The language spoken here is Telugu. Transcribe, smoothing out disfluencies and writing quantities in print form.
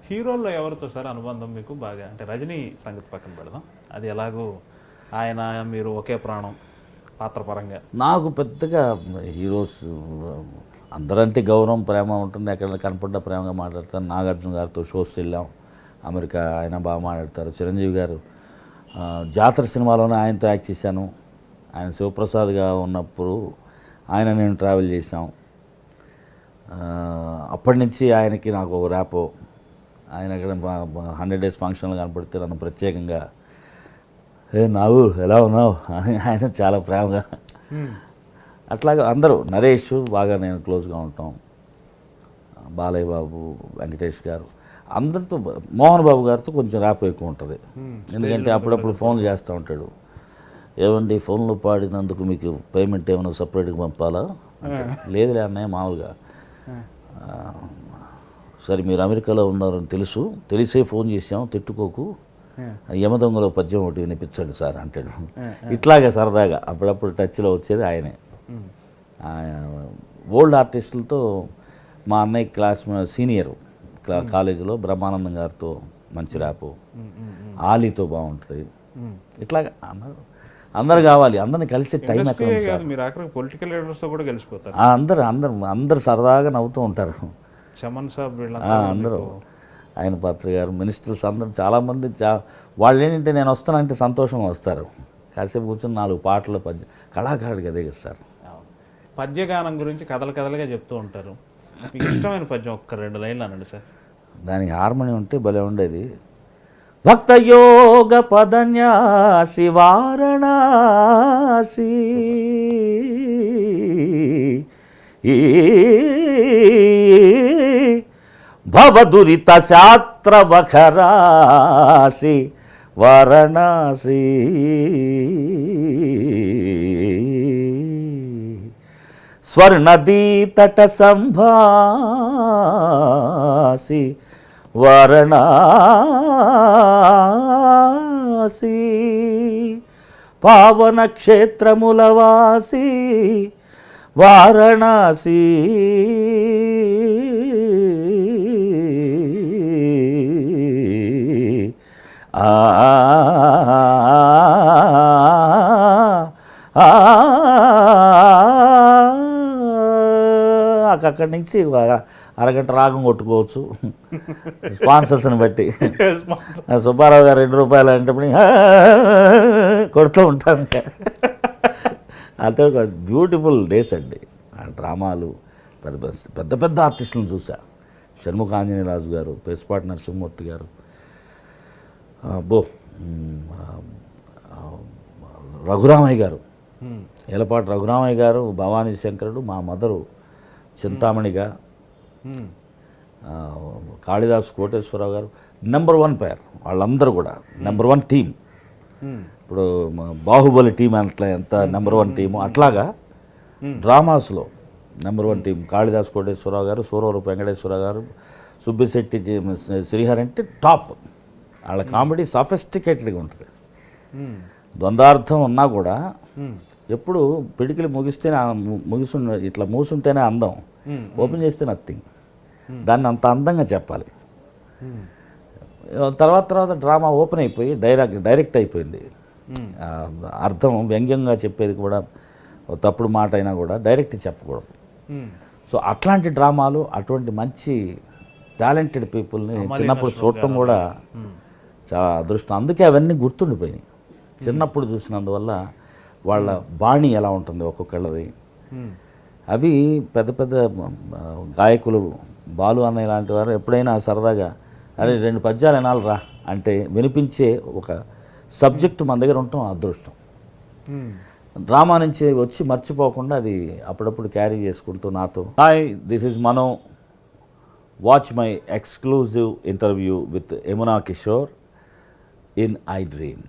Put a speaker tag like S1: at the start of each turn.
S1: హీరోల్లో ఎవరితో సార్ అనుబంధం మీకు బాగా? అంటే రజనీ సంగతి పక్కన పెడదాం, అది ఎలాగో ఆయన మీరు ఒకే ప్రాణం పాత్ర పరంగా.
S2: నాకు పెద్దగా హీరోస్ అందరంటే గౌరవం ప్రేమ ఉంటుంది, ఎక్కడ కనపడ్డ ప్రేమగా మాట్లాడతాను. నాగార్జున గారితో షోస్ వెళ్ళాం, అమెరికా, ఆయన బాగా మాట్లాడతారు. చిరంజీవి గారు జాతర సినిమాలోనే ఆయనతో యాక్ట్ చేశాను. ఆయన శివప్రసాద్గా ఉన్నప్పుడు ఆయన నేను ట్రావెల్ చేశాం. అప్పటి నుంచి ఆయనకి నాకు ఒక ర్యాపో. ఆయన అక్కడ 100 days ఫంక్షన్లు కనపడితే నన్ను ప్రత్యేకంగా నావు ఎలా ఉన్నావు అని ఆయన చాలా ప్రేమగా, అట్లాగా అందరూ. నరేష్ బాగా నేను క్లోజ్గా ఉంటాం, బాలయ్య బాబు, వెంకటేష్ గారు, అందరితో. మోహన్ బాబు గారితో కొంచెం ర్యాప్ ఎక్కువ ఉంటుంది, ఎందుకంటే అప్పుడప్పుడు ఫోన్లు చేస్తూ ఉంటాడు. ఏమండి ఫోన్లో పాడినందుకు మీకు పేమెంట్ ఏమైనా సపరేట్గా పంపాలా? లేదులే అన్నయ్య మామూలుగా. సరే మీరు అమెరికాలో ఉన్నారని తెలిసే ఫోన్ చేసాం, తిట్టుకోకు, యమదొంగలో పద్యం ఒకటి వినిపించండి సార్ అంటాడు. ఇట్లాగే సరదాగా అప్పుడప్పుడు టచ్లో వచ్చేది ఆయనే. ఓల్డ్ ఆర్టిస్టులతో మా అన్నయ్య క్లాస్ సీనియర్ కాలేజీలో బ్రహ్మానందం గారితో మంచి ర్యాపు, ఆలీతో బాగుంటుంది. ఇట్లాగా అందరు కావాలి, అందరిని కలిసే టైం ఎక్కడ
S1: పొలిటికల్ లీడర్స్తో కూడా కలిసిపోతారు.
S2: అందరు సరదాగా నవ్వుతూ ఉంటారు.
S1: చమన్ సాబ్
S2: అందరూ, ఆయన పాత్ర గారు, మినిస్టర్స్ అందరూ చాలామంది. వాళ్ళు ఏంటంటే నేను వస్తానంటే సంతోషంగా వస్తారు. కాసేపు కూర్చొని 4 పాటలు కళాకారుడికి అదే సార్.
S1: పద్యగానం గురించి కథలుగా చెప్తూ ఉంటారు. మీకు ఇష్టమైన పద్యం ఒక్క 2 లైన్లు అనండి సార్.
S2: దానికి హార్మోని ఉంటే భలే ఉండేది. భక్తయోగ పదన్యాసి వారణాసి భవదురిత శాస్త్ర వఖరాసి వారణాసి స్వర్ణదీ తట సంభాసి వారణాసి పావన క్షేత్రములవాసి వారణాసి అక్కడి నుంచి అరగంట రాగం కొట్టుకోవచ్చు స్పాన్సర్స్ని బట్టి. సుబ్బారావు గారు 2 రూపాయలు అంటే కొడుతూ ఉంటాను. అంటే ఒక బ్యూటిఫుల్ డేస్ అండి. ఆ డ్రామాలు పెద్ద పెద్ద ఆర్టిస్టులను చూసా. షణ్ముఖ ఆంజనేయరాజు గారు, పేస్పాటి నరసింహమూర్తి గారు, రఘురామయ్య గారు, ఎలపాటి రఘురామయ్య గారు, భవానీ శంకరుడు, మా మదరు చింతామణిగా, కాళిదాసు కోటేశ్వరరావు గారు, నెంబర్ 1 పేర్. వాళ్ళందరూ కూడా నెంబర్ 1 టీం. ఇప్పుడు బాహుబలి టీం అట్లా ఎంత నెంబర్ 1 టీము, అట్లాగా డ్రామాస్లో నెంబర్ 1 టీం. కాళిదాసు కోటేశ్వరరావు గారు, సూరవరపు వెంకటేశ్వరరావు గారు, సుబ్బిశెట్టి శ్రీహరి అంటే టాప్. వాళ్ళ కామెడీ సఫిస్టికేటెడ్గా ఉంటుంది. ద్వంద్వార్థం ఉన్నా కూడా ఎప్పుడు పిడికిలు ఇట్లా మూసుంటేనే అందం, ఓపెన్ చేస్తే నథింగ్. దాన్ని అంత అందంగా చెప్పాలి. తర్వాత డ్రామా ఓపెన్ అయిపోయి డైరెక్ట్ అయిపోయింది. అర్థం వ్యంగ్యంగా చెప్పేది కూడా తప్పుడు మాట అయినా కూడా డైరెక్ట్ చెప్పకూడదు. సో అట్లాంటి డ్రామాలు, అటువంటి మంచి టాలెంటెడ్ పీపుల్ని చిన్నప్పుడు చూడటం కూడా చాలా అదృష్టం. అందుకే అవన్నీ గుర్తుండిపోయినాయి. చిన్నప్పుడు చూసినందువల్ల వాళ్ళ బాణి ఎలా ఉంటుంది ఒక్కొక్కళ్ళది. అవి పెద్ద పెద్ద గాయకులు, బాలు అన్నయ్య లాంటి వారు ఎప్పుడైనా సరదాగా అదే 2 పద్యాలు వినాలిరా అంటే వినిపించే ఒక సబ్జెక్టు మన దగ్గర ఉండటం అదృష్టం. డ్రామా నుంచి వచ్చి మర్చిపోకుండా అది అప్పుడప్పుడు క్యారీ చేసుకుంటూ నాతో. Hi, this is Mano. Watch my exclusive interview with Yamuna Kishore in I dream.